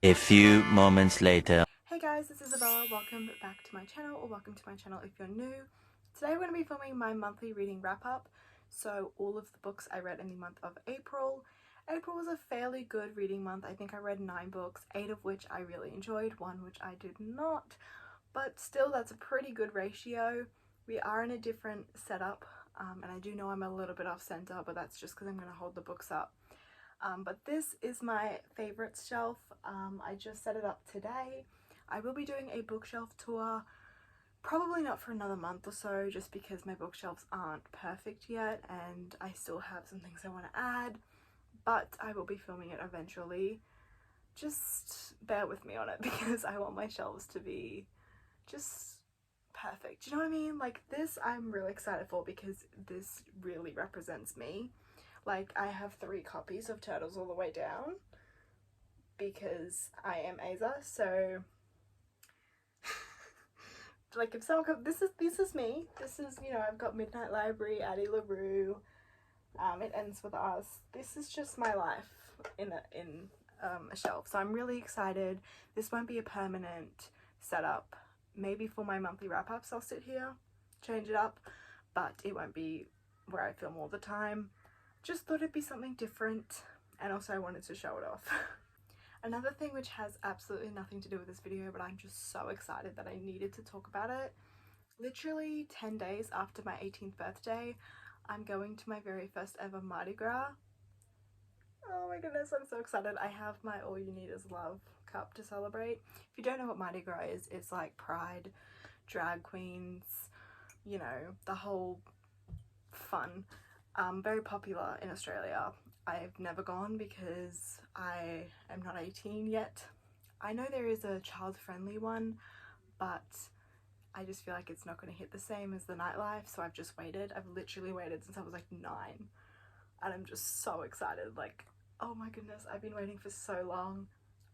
A few moments later. Hey guys, this is Isabella. Welcome back to my channel, or welcome to my channel if you're new. Today we're going to be filming my monthly reading wrap up. So all of the books I read in the month of April. April was a fairly good reading month. I think I read 9 books, 8 of which I really enjoyed, 1 which I did not. But still, that's a pretty good ratio. We are in a different setup, and I do know I'm a little bit off center, but that's just because I'm going to hold the books up. But this is my favorites shelf. I just set it up today. I will be doing a bookshelf tour, probably not for another month or so, just because my bookshelves aren't perfect yet and I still have some things I want to add, but I will be filming it eventually. Just bear with me on it because I want my shelves to be just perfect. Do you know what I mean? Like this I'm really excited for because this really represents me. Like I have 3 copies of Turtles All the Way Down because I am Aza, so like if someone comes, this is me. This is, you know, I've got Midnight Library, Addie LaRue, It Ends With Us. This is just my life in a shelf. So I'm really excited. This won't be a permanent setup. Maybe for my monthly wrap-ups I'll sit here, change it up, but it won't be where I film all the time. Just thought it'd be something different, and also I wanted to show it off. Another thing which has absolutely nothing to do with this video, but I'm just so excited that I needed to talk about it. Literally 10 days after my 18th birthday, I'm going to my very first ever Mardi Gras. Oh my goodness, I'm so excited. I have my All You Need Is Love cup to celebrate. If you don't know what Mardi Gras is, it's like pride, drag queens, you know, the whole fun. Very popular in Australia. I've never gone because I am not 18 yet. I know there is a child-friendly one, but I just feel like it's not going to hit the same as the nightlife, so I've just waited. I've literally waited since I was like 9, and I'm just so excited. Like, oh my goodness, I've been waiting for so long.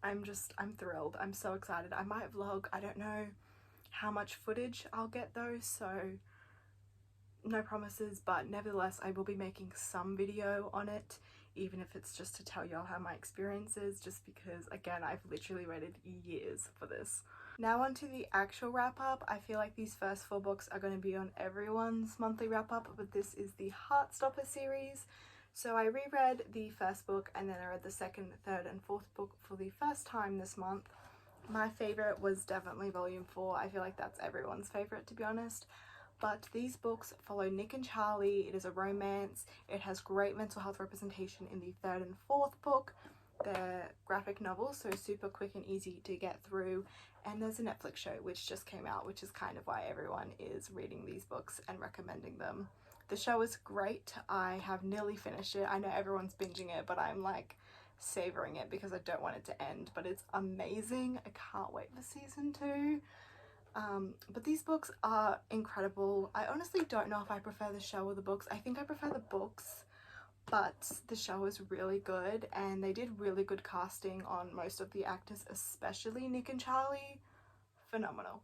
I'm thrilled. I'm so excited. I might vlog. I don't know how much footage I'll get though, so no promises, but nevertheless I will be making some video on it, even if it's just to tell y'all how my experience is, just because again I've literally waited years for this. Now on to the actual wrap up. I feel like these first 4 books are going to be on everyone's monthly wrap up, but this is the Heartstopper series. So I reread the first book and then I read the second, third and fourth book for the first time this month. My favorite was definitely volume 4. I feel like that's everyone's favorite, to be honest. But these books follow Nick and Charlie. It is a romance. It has great mental health representation in the 3rd and 4th book. They're graphic novels, so super quick and easy to get through. And there's a Netflix show which just came out, which is kind of why everyone is reading these books and recommending them. The show is great. I have nearly finished it. I know everyone's binging it, but I'm like savoring it because I don't want it to end. But it's amazing. I can't wait for season 2. But these books are incredible. I honestly don't know if I prefer the show or the books. I think I prefer the books, but the show is really good and they did really good casting on most of the actors, especially Nick and Charlie. Phenomenal.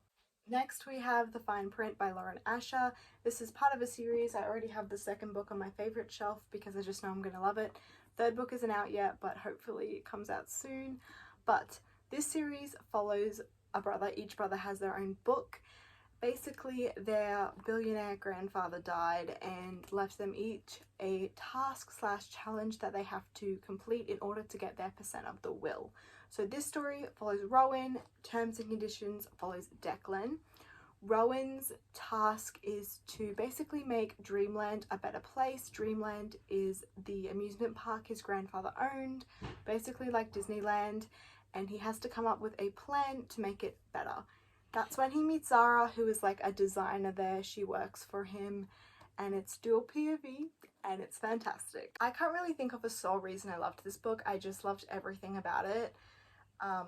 Next we have The Fine Print by Lauren Asher. This is part of a series. I already have the 2nd book on my favorite shelf because I just know I'm going to love it. 3rd book isn't out yet, but hopefully it comes out soon. But this series follows a brother. Each brother has their own book. Basically their billionaire grandfather died and left them each a task / challenge that they have to complete in order to get their percent of the will. So this story follows Rowan. Terms and Conditions follows Declan. Rowan's task is to basically make Dreamland a better place. Dreamland is the amusement park his grandfather owned, basically like Disneyland, and he has to come up with a plan to make it better. That's when he meets Zara, who is like a designer there. She works for him, and it's dual POV, and it's fantastic. I can't really think of a sole reason I loved this book. I just loved everything about it.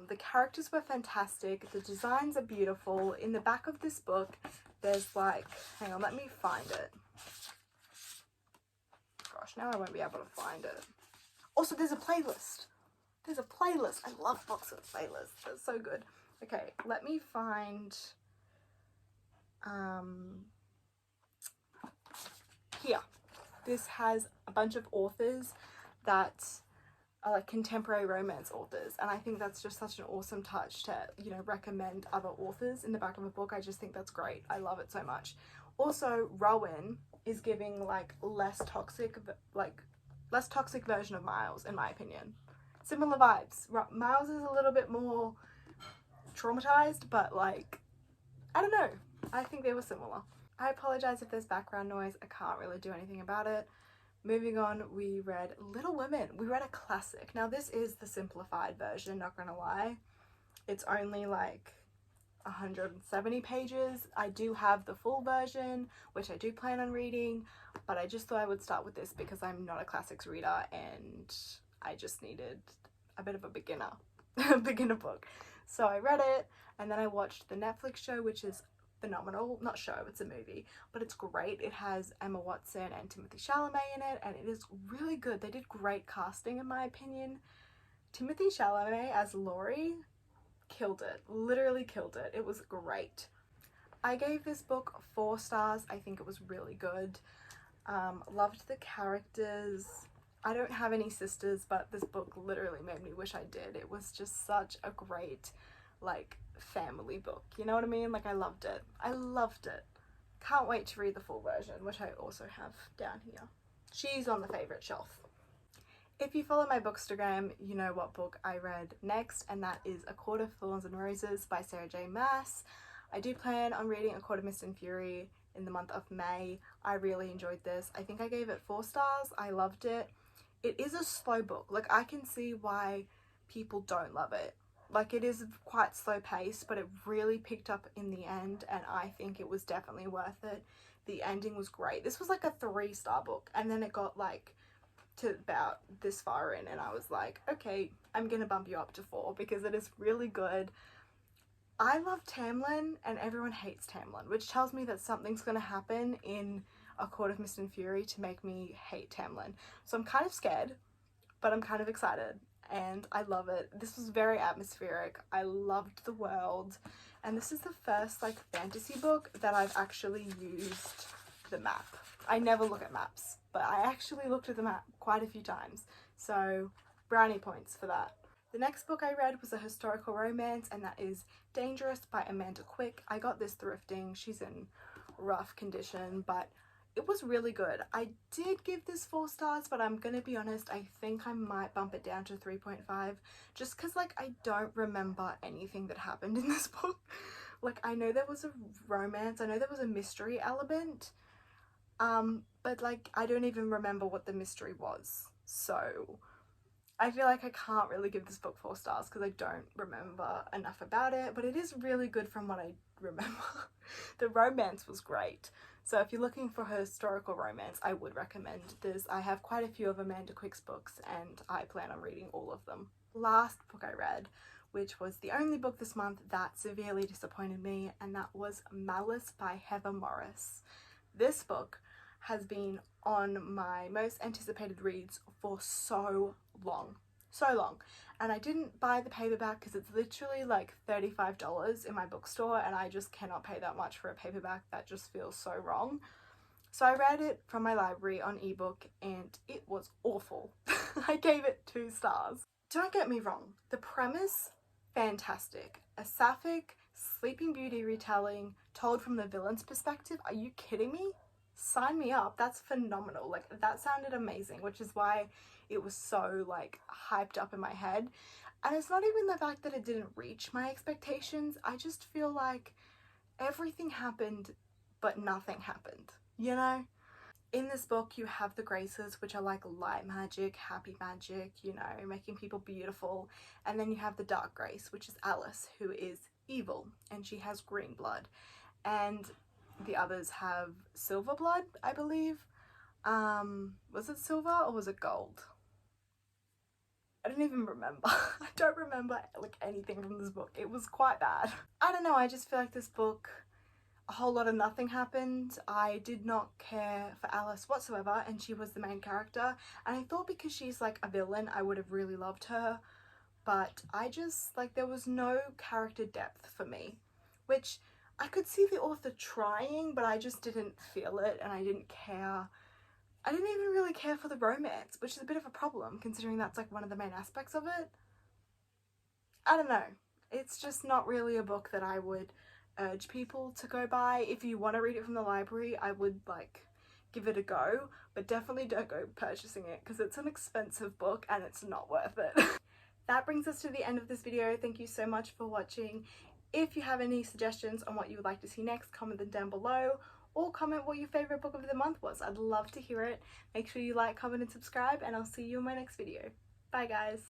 The characters were fantastic. The designs are beautiful. In the back of this book, there's like, hang on, let me find it. Gosh, now I won't be able to find it. Also, there's a playlist. There's a playlist. I love books with playlists. That's so good. Okay, let me find here. This has a bunch of authors that are like contemporary romance authors, and I think that's just such an awesome touch to, you know, recommend other authors in the back of a book. I just think that's great. I love it so much. Also, Rowan is giving like less toxic version of Miles, in my opinion. Similar vibes. Miles is a little bit more traumatized, but like, I don't know, I think they were similar. I apologize if there's background noise. I can't really do anything about it. Moving on, we read Little Women. We read a classic. Now this is the simplified version, not gonna lie. It's only like 170 pages. I do have the full version, which I do plan on reading, but I just thought I would start with this because I'm not a classics reader and I just needed a bit of a beginner book. So I read it, and then I watched the Netflix show, which is phenomenal. Not show, it's a movie, but it's great. It has Emma Watson and Timothée Chalamet in it, and it is really good. They did great casting, in my opinion. Timothée Chalamet as Laurie killed it, literally killed it. It was great. I gave this book 4 stars. I think it was really good. Loved the characters. I don't have any sisters, but this book literally made me wish I did. It was just such a great, like, family book, you know what I mean? Like, I loved it. I loved it. Can't wait to read the full version, which I also have down here. She's on the favorite shelf. If you follow my Bookstagram, you know what book I read next, and that is A Court of Thorns and Roses by Sarah J. Maas. I do plan on reading A Court of Mist and Fury in the month of May. I really enjoyed this. I think I gave it 4 stars. I loved it. It is a slow book. Like, I can see why people don't love it. Like, it is quite slow paced, but it really picked up in the end, and I think it was definitely worth it. The ending was great. This was like a 3-star book, and then it got like to about this far in, and I was like, okay, I'm gonna bump you up to 4 because it is really good. I love Tamlin, and everyone hates Tamlin, which tells me that something's gonna happen in A Court of Mist and Fury to make me hate Tamlin. So I'm kind of scared, but I'm kind of excited, and I love it. This was very atmospheric. I loved the world, and this is the first like fantasy book that I've actually used the map. I never look at maps, but I actually looked at the map quite a few times, so brownie points for that. The next book I read was a historical romance, and that is Dangerous by Amanda Quick. I got this thrifting. She's in rough condition, but it was really good. I did give this 4 stars, but I'm gonna be honest, I think I might bump it down to 3.5 just because, like, I don't remember anything that happened in this book. Like, I know there was a romance, I know there was a mystery element, but like, I don't even remember what the mystery was. So I feel like I can't really give this book 4 stars because I don't remember enough about it, but it is really good from what I remember. The romance was great. So if you're looking for a historical romance, I would recommend this. I have quite a few of Amanda Quick's books, and I plan on reading all of them. Last book I read, which was the only book this month that severely disappointed me, and that was Malice by Heather Morris. This book has been on my most anticipated reads for so long, and I didn't buy the paperback because it's literally like $35 in my bookstore, and I just cannot pay that much for a paperback. That just feels so wrong. So I read it from my library on ebook, and it was awful. I gave it 2 stars. Don't get me wrong, the premise, fantastic. A sapphic Sleeping Beauty retelling told from the villain's perspective. Are you kidding me? Sign me up. That's phenomenal. Like, that sounded amazing, which is why it was so like hyped up in my head. And it's not even the fact that it didn't reach my expectations. I just feel like everything happened but nothing happened, you know? In this book you have the graces, which are like light magic, happy magic, you know, making people beautiful, and then you have the dark grace, which is Alice, who is evil, and she has green blood, and the others have silver blood, I believe. Was it silver or was it gold? I don't even remember. I don't remember like anything from this book. It was quite bad. I don't know, I just feel like this book, a whole lot of nothing happened. I did not care for Alice whatsoever, and she was the main character, and I thought because she's like a villain I would have really loved her, but I just, like, there was no character depth for me, which I could see the author trying, but I just didn't feel it, and I didn't care I didn't even really care for the romance, which is a bit of a problem considering that's like one of the main aspects of it. I don't know. It's just not really a book that I would urge people to go buy. If you want to read it from the library, I would like give it a go, but definitely don't go purchasing it because it's an expensive book and it's not worth it. That brings us to the end of this video. Thank you so much for watching. If you have any suggestions on what you would like to see next, comment them down below, or comment what your favourite book of the month was. I'd love to hear it. Make sure you like, comment and subscribe, and I'll see you in my next video. Bye guys!